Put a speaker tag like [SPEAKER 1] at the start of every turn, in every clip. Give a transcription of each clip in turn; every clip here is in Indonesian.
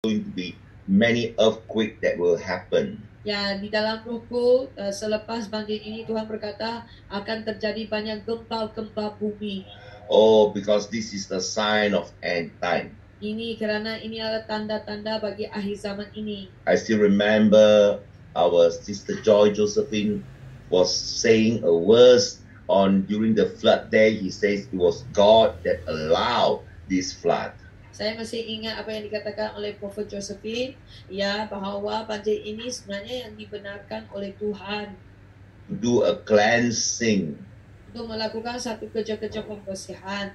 [SPEAKER 1] going to be many earthquakes that will happen.
[SPEAKER 2] Ya, di dalam ruku selepas banjir ini Tuhan berkata akan terjadi banyak gempa-gempa bumi.
[SPEAKER 1] Oh, because this is the sign of end time.
[SPEAKER 2] Ini kerana ini adalah tanda-tanda bagi akhir zaman ini.
[SPEAKER 1] I still remember our sister Joy Josephine was saying a verse on during the flood day. He says it was God that allowed this flood.
[SPEAKER 2] Saya masih ingat apa yang dikatakan oleh Prophet Josephine, ya, bahawa banjir ini sebenarnya yang dibenarkan oleh Tuhan
[SPEAKER 1] To do a cleansing.
[SPEAKER 2] untuk melakukan satu kerja-kerja pembersihan.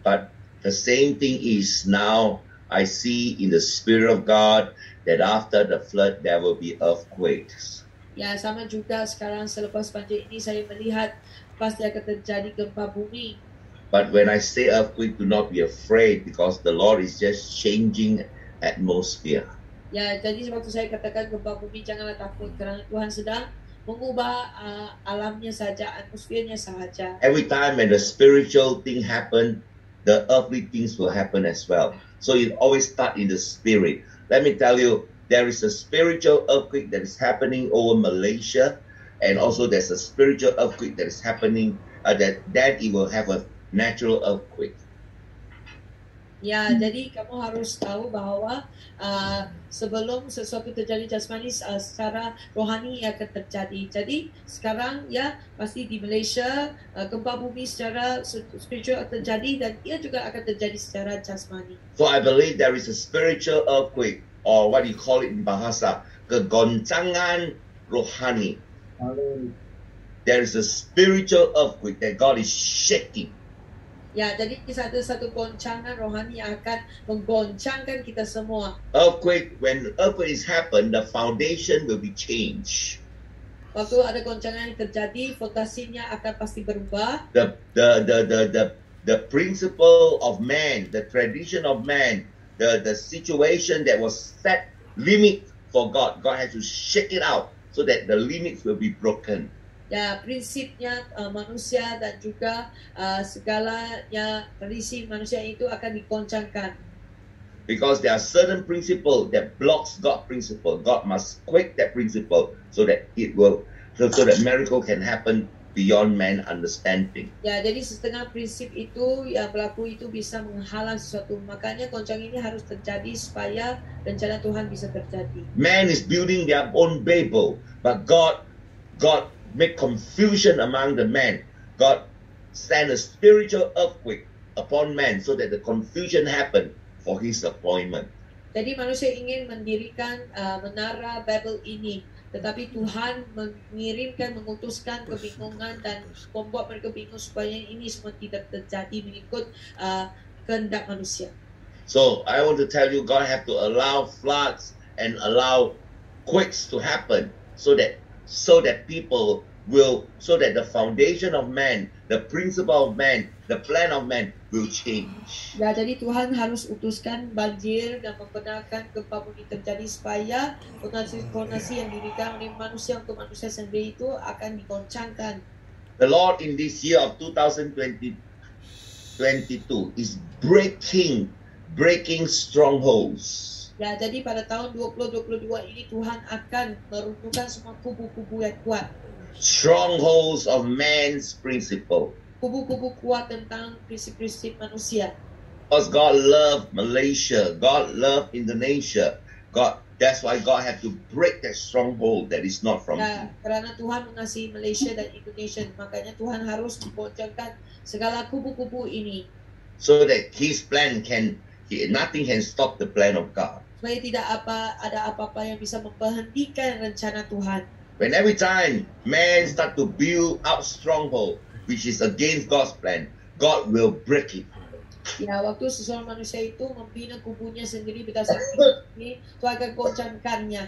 [SPEAKER 1] But the same thing is now I see in the Spirit of God that after the flood there will be earthquakes.
[SPEAKER 2] Ya, sama juga sekarang selepas banjir ini saya melihat pasti akan terjadi gempa bumi.
[SPEAKER 1] But when I say earthquake, do not be afraid because the Lord is just changing atmosphere.
[SPEAKER 2] Ya, jadi waktu saya katakan gempa bumi janganlah takut kerana Tuhan sedang mengubah alamnya saja, atmosfernya sahaja.
[SPEAKER 1] Every time when the spiritual thing happen, the earthly things will happen as well. So it always start in the spirit. Let me tell you, there is a spiritual earthquake that is happening over Malaysia, and also there's a spiritual earthquake that is happening that it will have a natural earthquake.
[SPEAKER 2] Ya, jadi kamu harus tahu bahawa sebelum sesuatu terjadi jasmani secara rohani akan terjadi. Jadi sekarang ya pasti di Malaysia gempa bumi secara spiritual terjadi dan ia juga akan terjadi secara jasmani.
[SPEAKER 1] So I believe there is a spiritual earthquake, or what you call it in bahasa, kegoncangan rohani. There is a spiritual earthquake that God is shaking.
[SPEAKER 2] Ya, jadi satu goncangan rohani yang akan menggoncangkan kita semua.
[SPEAKER 1] Earthquake, when earthquake is happen, the foundation will be changed.
[SPEAKER 2] Waktu ada goncangan yang terjadi, fondasinya akan pasti berubah.
[SPEAKER 1] The principle of man, the tradition of man, the situation that was set limit for God has to shake it out so that the limits will be broken.
[SPEAKER 2] Ya, prinsipnya manusia dan juga segalanya tradisi manusia itu akan digoncangkan.
[SPEAKER 1] Because there are certain principles that blocks God principle. God must quake that principle so that miracle can happen beyond man understanding.
[SPEAKER 2] Ya, jadi setengah prinsip itu yang berlaku itu bisa menghalang sesuatu. Makanya goncang ini harus terjadi supaya rencana Tuhan bisa terjadi.
[SPEAKER 1] Man is building their own Babel, but God make confusion among the men. God send a spiritual earthquake upon man so that the confusion happen for his appointment.
[SPEAKER 2] Jadi manusia ingin mendirikan menara Babel ini, tetapi Tuhan mengutuskan kebingungan dan membuat mereka bingung supaya ini semua tidak terjadi mengikut kehendak manusia.
[SPEAKER 1] So I want to tell you, God have to allow floods and allow quakes to happen so that the foundation of man, the principle of man, the plan of man will change.
[SPEAKER 2] Ya, jadi Tuhan harus utuskan banjir dan membenarkan gempa bumi terjadi supaya fondasi yang didirikan oleh manusia untuk manusia sendiri itu akan digoncangkan.
[SPEAKER 1] The Lord in this year of 2022 is breaking strongholds.
[SPEAKER 2] Ya, jadi pada tahun 2022 ini Tuhan akan meruntuhkan semua kubu-kubu yang kuat.
[SPEAKER 1] Strongholds of man's principle.
[SPEAKER 2] Kubu-kubu kuat tentang prinsip-prinsip manusia.
[SPEAKER 1] Because God loved Malaysia, God loved Indonesia. That's why God had to break that stronghold that is not from
[SPEAKER 2] Ya,
[SPEAKER 1] Him.
[SPEAKER 2] karena Tuhan mengasihi Malaysia dan Indonesia, makanya Tuhan harus memboncengkan segala kubu-kubu ini.
[SPEAKER 1] So that His plan nothing can stop the plan of God.
[SPEAKER 2] Supaya tidak ada apa-apa yang bisa memberhentikan rencana Tuhan.
[SPEAKER 1] When every time man start to build up stronghold, which is against God's plan, God will break it.
[SPEAKER 2] Ya, waktu seseorang manusia itu membina kubunya sendiri berdasarkan ini, Tuhan akan goncangkannya.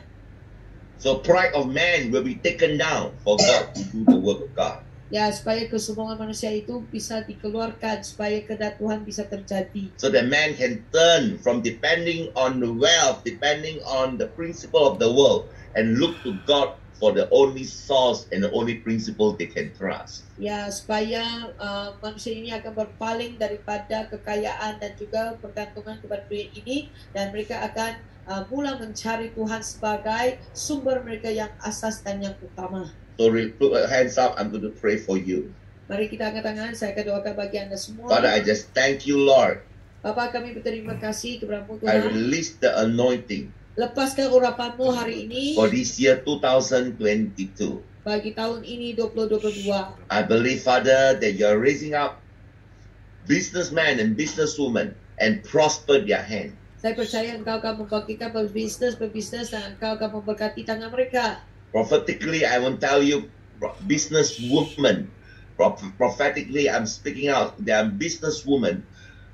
[SPEAKER 1] So pride of man will be taken down for God to do the work of God.
[SPEAKER 2] Ya, supaya kesombongan manusia itu bisa dikeluarkan, supaya kehendak Tuhan bisa terjadi.
[SPEAKER 1] So that man can turn from depending on the wealth, depending on the principle of the world, and look to God for the only source and the only principle they can trust.
[SPEAKER 2] Ya, supaya manusia ini akan berpaling daripada kekayaan dan juga pergantungan kepada dunia ini, dan mereka akan mula mencari Tuhan sebagai sumber mereka yang asas dan yang utama.
[SPEAKER 1] So put your hands up. I'm going to pray for you.
[SPEAKER 2] Mari kita angkat tangan, saya akan doakan bagi Anda semua.
[SPEAKER 1] Father, I just thank you, Lord.
[SPEAKER 2] Bapa, kami berterima kasih kepada-Mu
[SPEAKER 1] I
[SPEAKER 2] Tuhan.
[SPEAKER 1] release the anointing
[SPEAKER 2] Lepaskan urapan-Mu hari ini
[SPEAKER 1] for this year 2022.
[SPEAKER 2] bagi tahun ini 2022.
[SPEAKER 1] I believe, Father, that you are raising up businessmen and businesswomen and prosper their hand.
[SPEAKER 2] Saya percaya Engkau akan membangkitkan pebisnis dan Engkau akan memberkati tangan mereka.
[SPEAKER 1] Prophetically, I want to tell you, businesswomen, prophetically, I'm speaking out, they are businesswomen.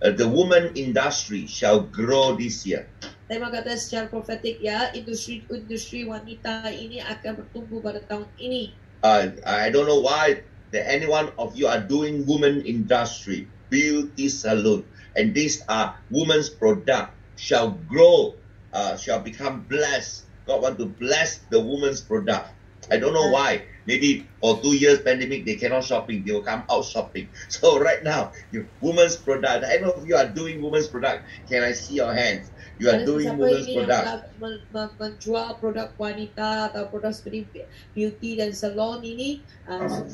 [SPEAKER 1] The woman industry shall grow this year.
[SPEAKER 2] Saya berkata secara profetik ya, industri wanita ini akan bertumbuh pada tahun ini.
[SPEAKER 1] I don't know why that any one of you are doing woman industry, beauty salon, and these are women's product shall grow, shall become blessed. God want to bless the woman's product. I don't know why. Maybe for 2 years pandemic they cannot shopping. They will come out shopping. So right now, your woman's product. Any of you are doing woman's product? Can I see your hands? You are doing women's product.
[SPEAKER 2] Menjual produk wanita atau produk seperti beauty dan salon ini.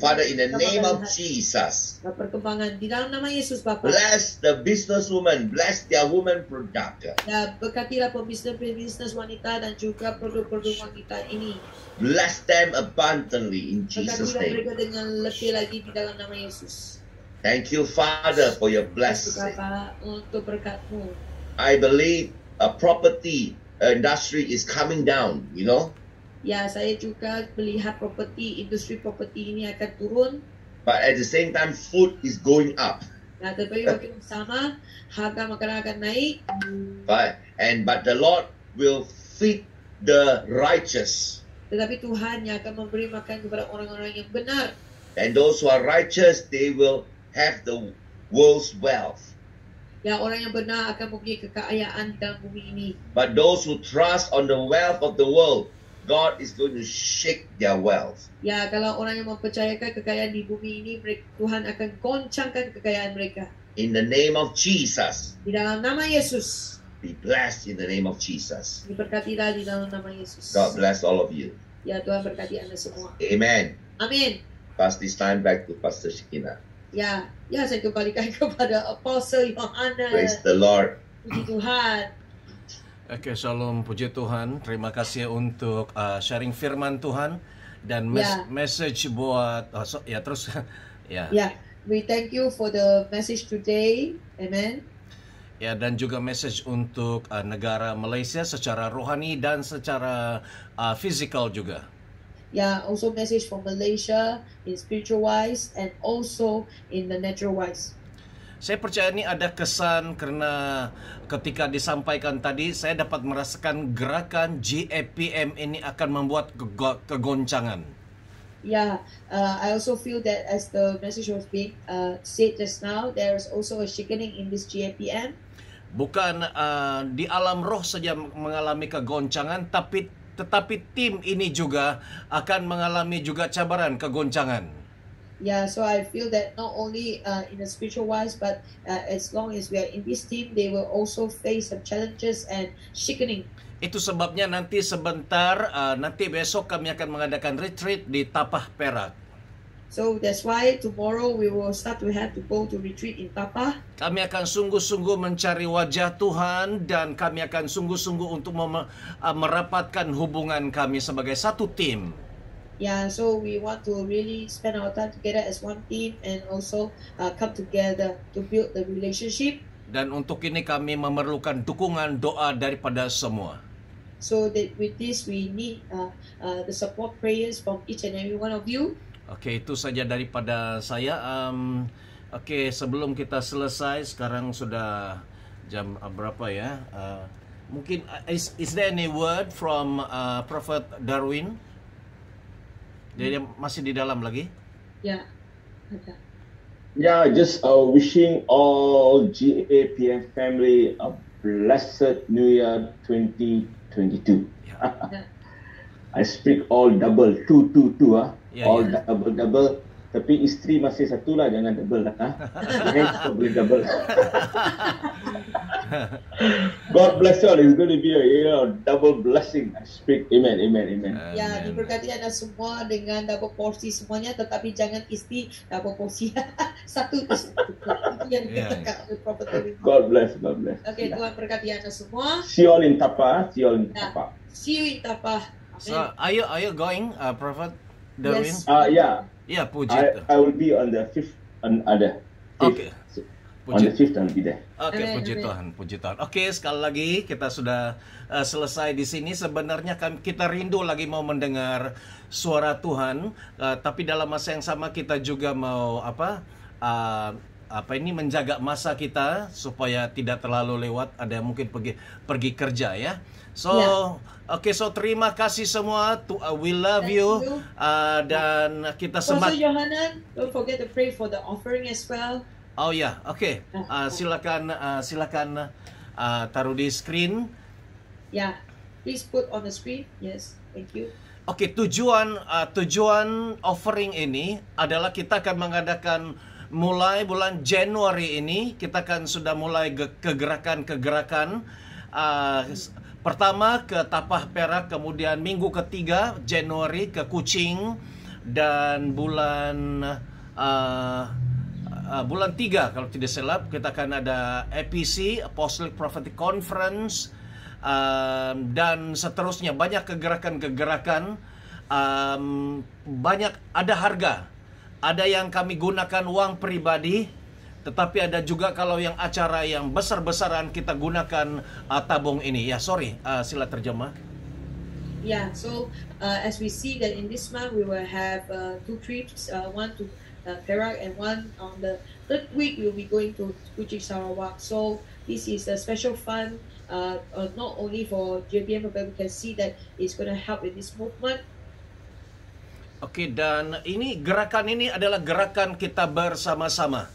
[SPEAKER 1] Father, in the name of Jesus,
[SPEAKER 2] perkembangan di dalam nama Yesus Bapa.
[SPEAKER 1] bless the businesswoman, bless their woman product.
[SPEAKER 2] Ya, berkatilah pebisnis wanita dan juga produk-produk wanita ini.
[SPEAKER 1] Bless them abundantly in Jesus'
[SPEAKER 2] Berkatilah
[SPEAKER 1] name.
[SPEAKER 2] mereka dengan lebih lagi di dalam nama Yesus.
[SPEAKER 1] Thank you, Father, for your
[SPEAKER 2] Terima kasih
[SPEAKER 1] blessing.
[SPEAKER 2] Bapa untuk berkat-Mu.
[SPEAKER 1] I believe a property industry is coming down, you know.
[SPEAKER 2] Ya, saya juga melihat industri properti ini akan turun.
[SPEAKER 1] But at the same time, food is going up.
[SPEAKER 2] Nah, tetapi waktu yang sama, harga makanan akan naik.
[SPEAKER 1] But the Lord will feed the righteous.
[SPEAKER 2] Tetapi Tuhan yang akan memberi makan kepada orang-orang yang benar.
[SPEAKER 1] And those who are righteous, they will have the world's wealth.
[SPEAKER 2] Ya, orang yang benar akan mempunyai kekayaan dalam bumi ini.
[SPEAKER 1] But those who trust on the wealth of the world, God is going to shake their wealth.
[SPEAKER 2] Ya, kalau orang yang mempercayakan kekayaan di bumi ini, Tuhan akan goncangkan kekayaan mereka.
[SPEAKER 1] In the name of Jesus,
[SPEAKER 2] Di dalam nama Yesus.
[SPEAKER 1] be blessed in the name of Jesus.
[SPEAKER 2] Diberkatilah di dalam nama Yesus.
[SPEAKER 1] God bless all of you.
[SPEAKER 2] Ya, Tuhan berkati Anda semua.
[SPEAKER 1] Amen.
[SPEAKER 2] Amin.
[SPEAKER 1] Pass this time back to Pastor Shekina.
[SPEAKER 2] Ya, saya kembalikan kepada Apostle Yohanes.
[SPEAKER 1] Praise the Lord.
[SPEAKER 2] Puji Tuhan.
[SPEAKER 3] Oke, shalom, puji Tuhan. Terima kasih untuk sharing firman Tuhan dan message buat terus ya.
[SPEAKER 2] Ya, we thank you for the message today. Amen.
[SPEAKER 3] Ya, dan juga message untuk negara Malaysia secara rohani dan secara physical juga.
[SPEAKER 2] Yeah, also message from Malaysia in spiritual wise and also in the natural wise.
[SPEAKER 3] Saya percaya ini ada kesan karena ketika disampaikan tadi saya dapat merasakan gerakan GAPM ini akan membuat kegoncangan.
[SPEAKER 2] Yeah, I also feel that as the message was being said just now, there is also a shaking in this GAPM.
[SPEAKER 3] Bukan di alam roh saja mengalami kegoncangan, tetapi tim ini juga akan mengalami juga cabaran, kegoncangan.
[SPEAKER 2] Yeah, so I feel that not only in the spiritual wise, but as long as we are in this team, they will also face some challenges and shaking.
[SPEAKER 3] Itu sebabnya nanti sebentar, nanti besok kami akan mengadakan retreat di Tapah Perak.
[SPEAKER 2] So that's why tomorrow we will start to have to go to retreat in Tapah.
[SPEAKER 3] Kami akan sungguh-sungguh mencari wajah Tuhan dan kami akan sungguh-sungguh untuk merapatkan hubungan kami sebagai satu tim.
[SPEAKER 2] Yeah, so we want to really spend our time together as one team and also come together to build the relationship.
[SPEAKER 3] Dan untuk ini kami memerlukan dukungan doa daripada semua.
[SPEAKER 2] So that with this we need the support prayers from each and every one of you.
[SPEAKER 3] Oke, itu saja daripada saya. Oke, sebelum kita selesai, sekarang sudah jam berapa ya? Mungkin is there any word from Prophet Darwin? Dia masih di dalam lagi?
[SPEAKER 2] Ya, ada.
[SPEAKER 4] Yeah, just wishing all GAPM family a blessed New Year 2022.
[SPEAKER 3] Ya.
[SPEAKER 4] I speak all double, two,
[SPEAKER 3] Ya,
[SPEAKER 4] all
[SPEAKER 3] ya.
[SPEAKER 4] double. Tapi isteri masih satu lah, jangan double lah. Jangan kita boleh double. God bless you all. It's going to be a year of double blessing. I speak, amen.
[SPEAKER 2] Ya, diberkati anda semua dengan double porsi semuanya, tetapi jangan isteri double porsi. Satu itu yang
[SPEAKER 3] Ya,
[SPEAKER 2] dikatakan oleh Prophet David.
[SPEAKER 4] God bless.
[SPEAKER 2] Oke, Tuhan berkati anda semua.
[SPEAKER 4] See you all in Tapa.
[SPEAKER 2] Ya, see you in Tapa.
[SPEAKER 3] So,
[SPEAKER 2] Amen.
[SPEAKER 3] are you going, Prophet Darwin?
[SPEAKER 2] Yes.
[SPEAKER 4] Yeah.
[SPEAKER 3] Ya, puji Tuhan.
[SPEAKER 4] I will be on the 5th, on the 5th.
[SPEAKER 3] Okay.
[SPEAKER 4] On the 5th I'll be there.
[SPEAKER 3] Oke,
[SPEAKER 2] Amin,
[SPEAKER 3] puji
[SPEAKER 2] amin.
[SPEAKER 3] Tuhan, puji Tuhan. Oke, sekali lagi kita sudah selesai di sini. Sebenarnya kita rindu lagi mau mendengar suara Tuhan, tapi dalam masa yang sama kita juga mau menjaga masa kita supaya tidak terlalu lewat. Ada yang mungkin pergi kerja ya. So,
[SPEAKER 2] Ya.
[SPEAKER 3] so terima kasih semua. We love
[SPEAKER 2] Thank
[SPEAKER 3] you.
[SPEAKER 2] you.
[SPEAKER 3] Dan kita
[SPEAKER 2] Pastor
[SPEAKER 3] semat.
[SPEAKER 2] Johanan, don't forget to pray for the offering as well.
[SPEAKER 3] Oh ya, oke. Silakan taruh di screen.
[SPEAKER 2] Yeah, please put on the screen. Yes, thank you.
[SPEAKER 3] Oke, tujuan offering ini adalah kita akan mengadakan mulai bulan Januari ini, kita akan sudah mulai kegerakan. Pertama ke Tapah Perak, kemudian minggu ketiga Januari ke Kuching, dan bulan 3 kalau tidak salah kita akan ada APC, Apostolic Prophetic Conference, dan seterusnya. Banyak kegerakan, banyak, ada harga. Ada yang kami gunakan uang pribadi, tetapi ada juga kalau yang acara yang besar-besaran kita gunakan tabung ini. Ya, sila terjemah.
[SPEAKER 2] Yeah, so as we see that in this month we will have 2 trips, one to Perak and one on the third week we'll be going to Kuching Sarawak. So this is a special fund, not only for JPM, but we can see that it's going to help with this movement.
[SPEAKER 3] Oke, dan gerakan ini adalah gerakan kita bersama-sama.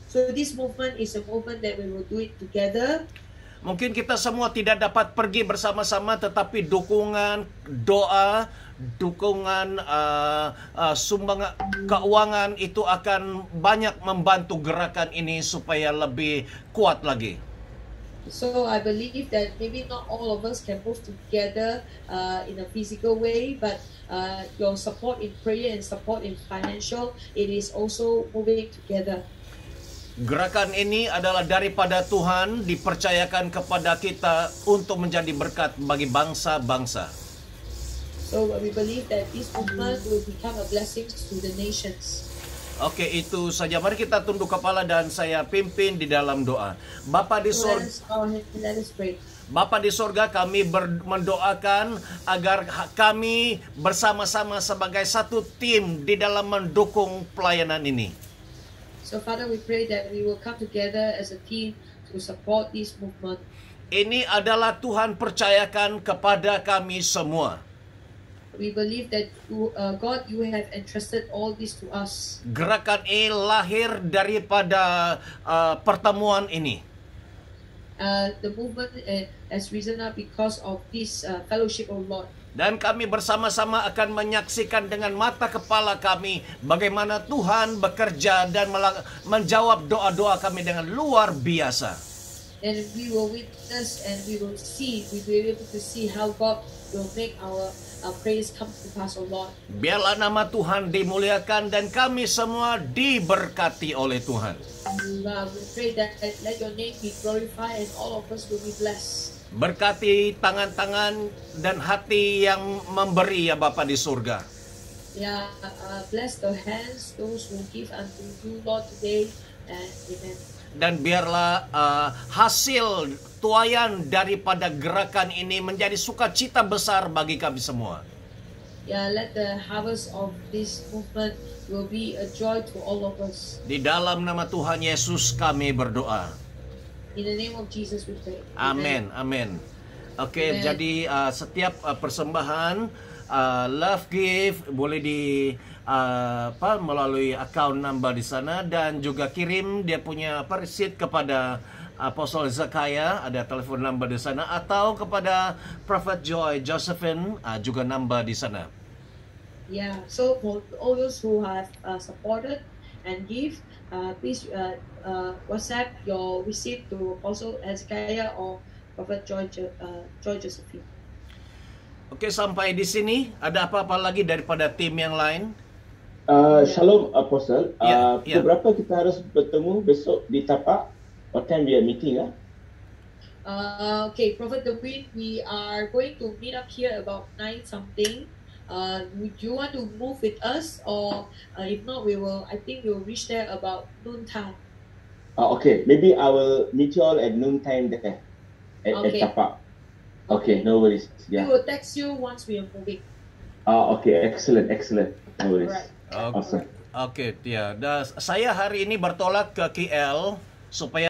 [SPEAKER 2] So this movement is a movement that we will do it together.
[SPEAKER 3] Mungkin kita semua tidak dapat pergi bersama-sama, tetapi dukungan, doa, dukungan sumbangan keuangan itu akan banyak membantu gerakan ini supaya lebih kuat lagi.
[SPEAKER 2] So I believe that maybe not all of us can move together in a physical way, but your support in prayer and support in financial, it is also moving together.
[SPEAKER 3] Gerakan ini adalah daripada Tuhan, dipercayakan kepada kita untuk menjadi berkat bagi bangsa-bangsa.
[SPEAKER 2] So we believe that this movement will become a blessing to the nations.
[SPEAKER 3] Oke, itu saja. Mari kita tunduk kepala dan saya pimpin di dalam doa. Bapa di
[SPEAKER 2] So
[SPEAKER 3] surga,
[SPEAKER 2] let us pray.
[SPEAKER 3] Bapa di surga, kami mendoakan agar kami bersama-sama sebagai satu tim di dalam mendukung pelayanan ini.
[SPEAKER 2] So Father, we pray that we will come together as a team to support this movement.
[SPEAKER 3] Ini adalah Tuhan percayakan kepada kami semua.
[SPEAKER 2] We believe that God, you have entrusted all this to us.
[SPEAKER 3] Gerakan ini lahir daripada pertemuan ini.
[SPEAKER 2] The movement has risen up because of this fellowship of Lord.
[SPEAKER 3] Dan kami bersama-sama akan menyaksikan dengan mata kepala kami bagaimana Tuhan bekerja dan menjawab doa-doa kami dengan luar biasa.
[SPEAKER 2] And we will witness and we will be able to see how God will make our prayers come to pass, O Lord.
[SPEAKER 3] Biarlah nama Tuhan dimuliakan dan kami semua diberkati oleh Tuhan.
[SPEAKER 2] We pray that let your name be glorified and all of us will be blessed.
[SPEAKER 3] Berkati tangan-tangan dan hati yang memberi ya Bapa di surga.
[SPEAKER 2] Yeah, bless the hands, those who give unto you, Lord, today, and amen.
[SPEAKER 3] Dan biarlah hasil tuaian daripada gerakan ini menjadi sukacita besar bagi kami semua.
[SPEAKER 2] Yeah, let the harvest of this movement will be a joy to all of us.
[SPEAKER 3] Di dalam nama Tuhan Yesus kami berdoa.
[SPEAKER 2] In the name of Jesus we pray.
[SPEAKER 3] Amin, amin. Oke,
[SPEAKER 2] Amen.
[SPEAKER 3] jadi setiap persembahan love gift boleh melalui account number di sana, dan juga kirim dia punya receipt kepada Apostle Zakaya, ada telefon number di sana, atau kepada Prophet Joy Josephine, juga number di sana.
[SPEAKER 2] Yeah, so for all those who have supported and give, please WhatsApp your receipt to Apostle Hezekiah or Prophet Joy Josephine.
[SPEAKER 3] Oke, sampai di sini ada apa-apa lagi daripada tim yang lain?
[SPEAKER 4] Shalom Apostle.
[SPEAKER 3] Ya, ya.
[SPEAKER 4] Berapa kita harus bertemu besok di tapak? What time we are meeting?
[SPEAKER 2] Okay, Prophet Gavin, we are going to meet up here about 9 something. Would you want to move with us, or if not, I think we'll reach there about noontime.
[SPEAKER 4] Okay, maybe I will meet you all at noontime there at
[SPEAKER 2] Okay.
[SPEAKER 4] tapak. Okay, no worries.
[SPEAKER 2] We
[SPEAKER 4] Yeah.
[SPEAKER 2] will text you once we are moving.
[SPEAKER 4] Okay, excellent. No worries.
[SPEAKER 2] Alright.
[SPEAKER 4] Awesome.
[SPEAKER 3] Oke, ya. Saya hari ini bertolak ke KL supaya